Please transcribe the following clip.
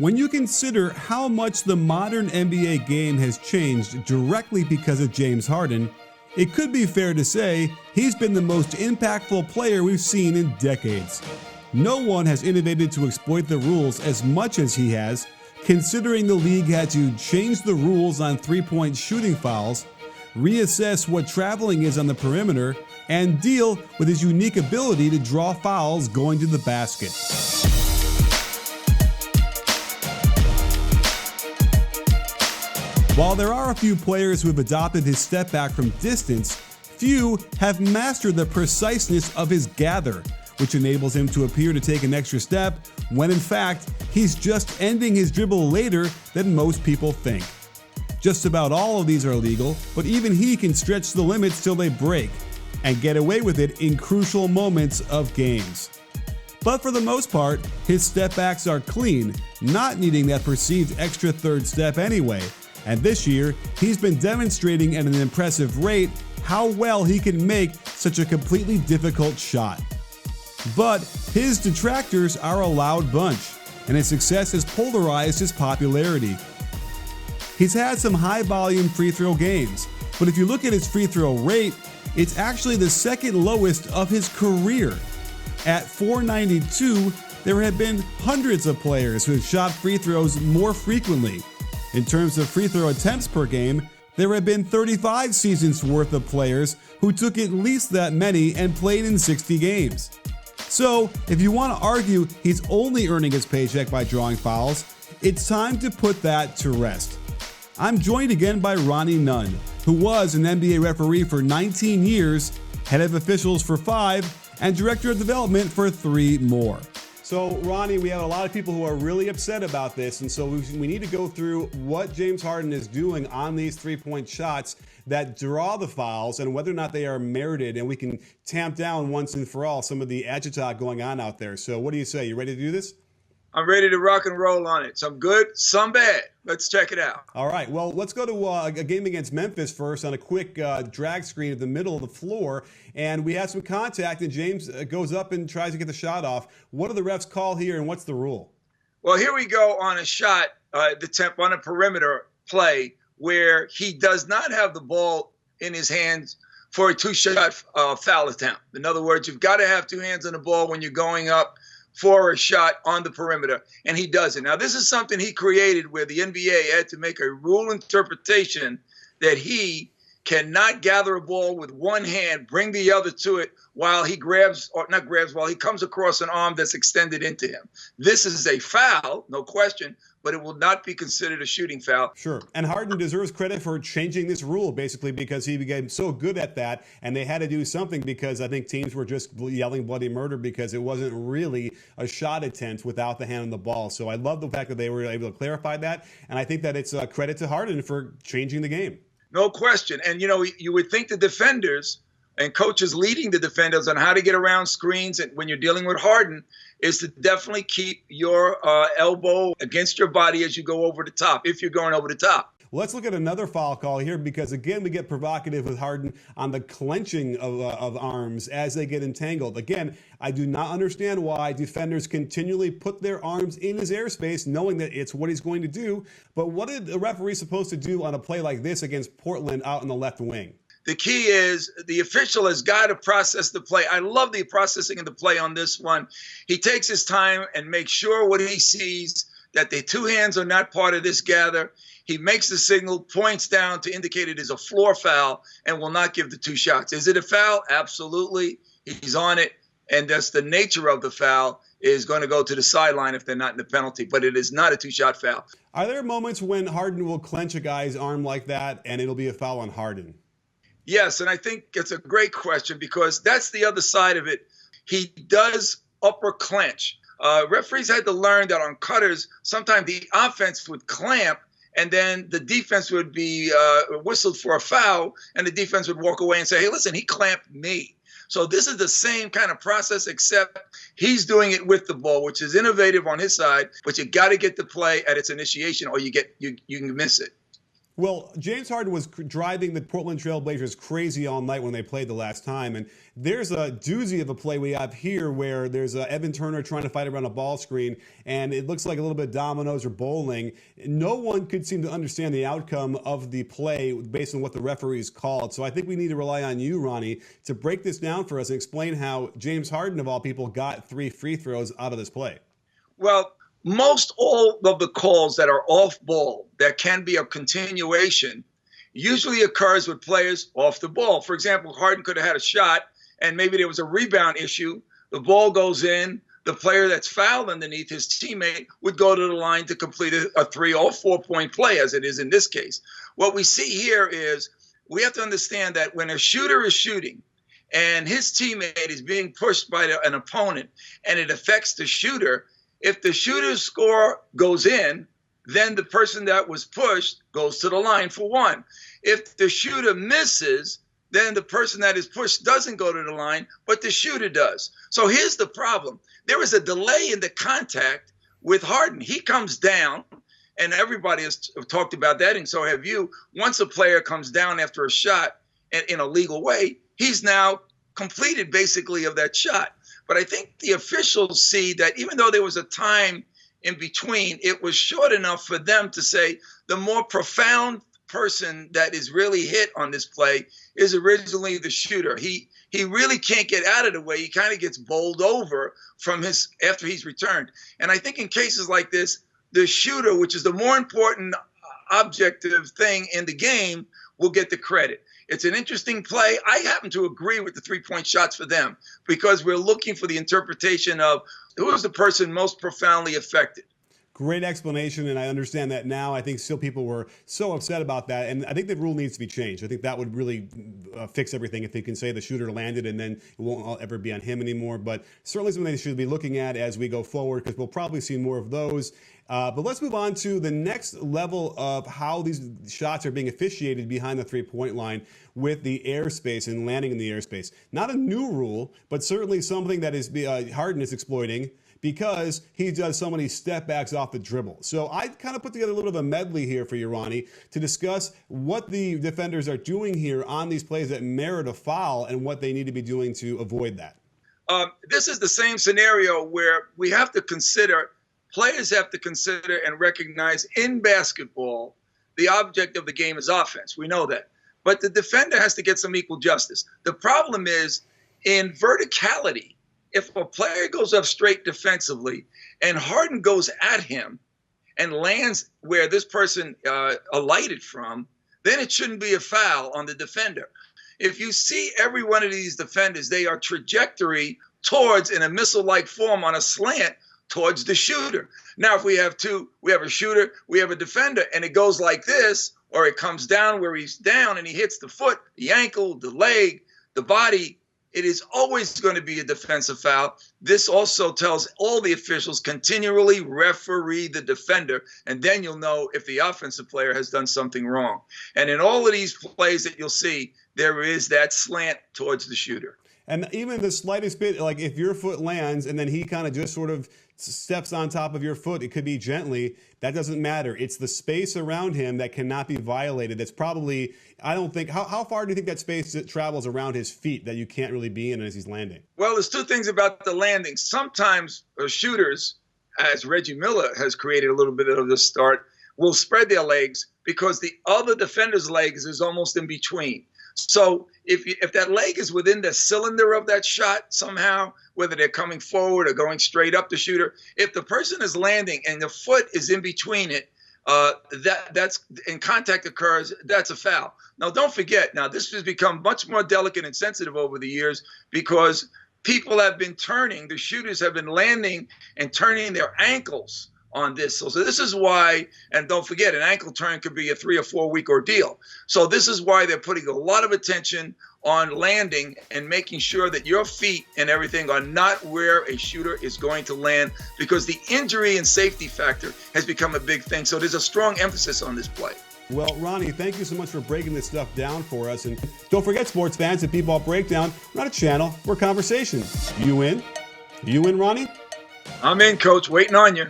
When you consider how much the modern NBA game has changed directly because of James Harden, it could be fair to say he's been the most impactful player we've seen in decades. No one has innovated to exploit the rules as much as he has, considering the league had to change the rules on three-point shooting fouls, reassess what traveling is on the perimeter, and deal with his unique ability to draw fouls going to the basket. While there are a few players who have adopted his step back from distance, few have mastered the preciseness of his gather, which enables him to appear to take an extra step when in fact he's just ending his dribble later than most people think. Just about all of these are legal, but even he can stretch the limits till they break and get away with it in crucial moments of games. But for the most part, his step backs are clean, not needing that perceived extra third step anyway. And this year, he's been demonstrating at an impressive rate how well he can make such a completely difficult shot. But his detractors are a loud bunch, and his success has polarized his popularity. He's had some high-volume free throw games, but if you look at his free throw rate, it's actually the second lowest of his career. At .492, there have been hundreds of players who have shot free throws more frequently. In terms of free throw attempts per game, there have been 35 seasons worth of players who took at least that many and played in 60 games. So, if you want to argue he's only earning his paycheck by drawing fouls, it's time to put that to rest. I'm joined again by Ronnie Nunn, who was an NBA referee for 19 years, head of officials for 5, and director of development for 3 more. So, Ronnie, we have a lot of people who are really upset about this, and so we need to go through what James Harden is doing on these three-point shots that draw the fouls and whether or not they are merited, and we can tamp down once and for all some of the agita going on out there. So what do you say? You ready to do this? I'm ready to rock and roll on it. Some good, some bad. Let's check it out. All right. Well, let's go to a game against Memphis first on a quick drag screen at the middle of the floor. And we have some contact, and James goes up and tries to get the shot off. What do the refs call here, and what's the rule? Well, here we go on a shot, the temp on a perimeter play where he does not have the ball in his hands for a two-shot foul attempt. In other words, you've got to have 2 hands on the ball when you're going up for a shot on the perimeter, and he doesn't. Now, this is something he created where the NBA had to make a rule interpretation that he cannot gather a ball with one hand, bring the other to it while he while he comes across an arm that's extended into him. This is a foul, no question, but it will not be considered a shooting foul. Sure. And Harden deserves credit for changing this rule, basically, because he became so good at that, and they had to do something because I think teams were just yelling bloody murder because it wasn't really a shot attempt without the hand on the ball. So I love the fact that they were able to clarify that, and I think that it's a credit to Harden for changing the game. No question. And, you would think the defenders and coaches leading the defenders on how to get around screens and when you're dealing with Harden is to definitely keep your elbow against your body as you go over the top, if you're going over the top. Let's look at another foul call here because, again, we get provocative with Harden on the clenching of arms as they get entangled. Again, I do not understand why defenders continually put their arms in his airspace knowing that it's what he's going to do. But what is a referee supposed to do on a play like this against Portland out in the left wing? The key is the official has got to process the play. I love the processing of the play on this one. He takes his time and makes sure what he sees, that the 2 hands are not part of this gather. He makes the signal, points down to indicate it is a floor foul, and will not give the 2 shots. Is it a foul? Absolutely. He's on it, and that's the nature of the foul, is going to go to the sideline if they're not in the penalty, but it is not a 2-shot foul. Are there moments when Harden will clench a guy's arm like that, and it'll be a foul on Harden? Yes, and I think it's a great question because that's the other side of it. He does upper clench. Referees had to learn that on cutters, sometimes the offense would clamp and then the defense would be whistled for a foul and the defense would walk away and say, hey, listen, he clamped me. So this is the same kind of process, except he's doing it with the ball, which is innovative on his side, but you got to get the play at its initiation or you can miss it. Well, James Harden was driving the Portland Trail Blazers crazy all night when they played the last time. And there's a doozy of a play we have here where there's Evan Turner trying to fight around a ball screen, and it looks like a little bit of dominoes or bowling. No one could seem to understand the outcome of the play based on what the referees called. So I think we need to rely on you, Ronnie, to break this down for us and explain how James Harden, of all people, got 3 free throws out of this play. Well, most all of the calls that are off ball that can be a continuation usually occurs with players off the ball. For example, Harden could have had a shot and maybe there was a rebound issue. The ball goes in. The player that's fouled underneath his teammate would go to the line to complete a 3 or 4 point play, as it is in this case. What we see here is we have to understand that when a shooter is shooting and his teammate is being pushed by an opponent and it affects the shooter, if the shooter's score goes in, then the person that was pushed goes to the line for one. If the shooter misses, then the person that is pushed doesn't go to the line, but the shooter does. So here's the problem. There is a delay in the contact with Harden. He comes down, and everybody has talked about that, and so have you. Once a player comes down after a shot in a legal way, he's now completed basically of that shot. But I think the officials see that even though there was a time in between, it was short enough for them to say the more profound person that is really hit on this play is originally the shooter. He really can't get out of the way. He kind of gets bowled over from after he's returned. And I think in cases like this, the shooter, which is the more important objective thing in the game, will get the credit. It's an interesting play. I happen to agree with the 3-point shots for them because we're looking for the interpretation of who is the person most profoundly affected. Great explanation, and I understand that now. I think still people were so upset about that, and I think the rule needs to be changed. I think that would really fix everything if they can say the shooter landed and then it won't ever be on him anymore. But certainly something they should be looking at as we go forward because we'll probably see more of those. But let's move on to the next level of how these shots are being officiated behind the three-point line with the airspace and landing in the airspace. Not a new rule, but certainly something that is Harden is exploiting because he does so many step backs off the dribble. So I kind of put together a little bit of a medley here for you, Ronnie, to discuss what the defenders are doing here on these plays that merit a foul and what they need to be doing to avoid that. This is the same scenario where we have to consider, players have to consider and recognize in basketball, the object of the game is offense. We know that. But the defender has to get some equal justice. The problem is in verticality. If a player goes up straight defensively and Harden goes at him and lands where this person alighted from, then it shouldn't be a foul on the defender. If you see every one of these defenders, they are trajectory towards, in a missile-like form on a slant, towards the shooter. Now, if we have two, we have a shooter, we have a defender, and it goes like this, or it comes down where he's down and he hits the foot, the ankle, the leg, the body, it is always going to be a defensive foul. This also tells all the officials continually referee the defender, and then you'll know if the offensive player has done something wrong. And in all of these plays that you'll see, there is that slant towards the shooter. And even the slightest bit, like if your foot lands and then he kind of just sort of steps on top of your foot, it could be gently, that doesn't matter. It's the space around him that cannot be violated. That's probably, I don't think, how far do you think that space travels around his feet that you can't really be in as he's landing? Well, there's two things about the landing. Sometimes shooters, as Reggie Miller has created a little bit of this start, will spread their legs because the other defender's legs is almost in between. So if that leg is within the cylinder of that shot somehow, whether they're coming forward or going straight up the shooter, if the person is landing and the foot is in between it, that's and contact occurs, that's a foul. Now, don't forget, now this has become much more delicate and sensitive over the years because people have been turning, the shooters have been landing and turning their ankles on this. So this is why, and don't forget, an ankle turn could be a 3 or 4 week ordeal. So this is why they're putting a lot of attention on landing and making sure that your feet and everything are not where a shooter is going to land, because the injury and safety factor has become a big thing. So there's a strong emphasis on this play. Well, Ronnie, thank you so much for breaking this stuff down for us. And don't forget, sports fans, at B-Ball Breakdown, we're not a channel, we're conversations. You in? You in, Ronnie? I'm in, Coach. Waiting on you.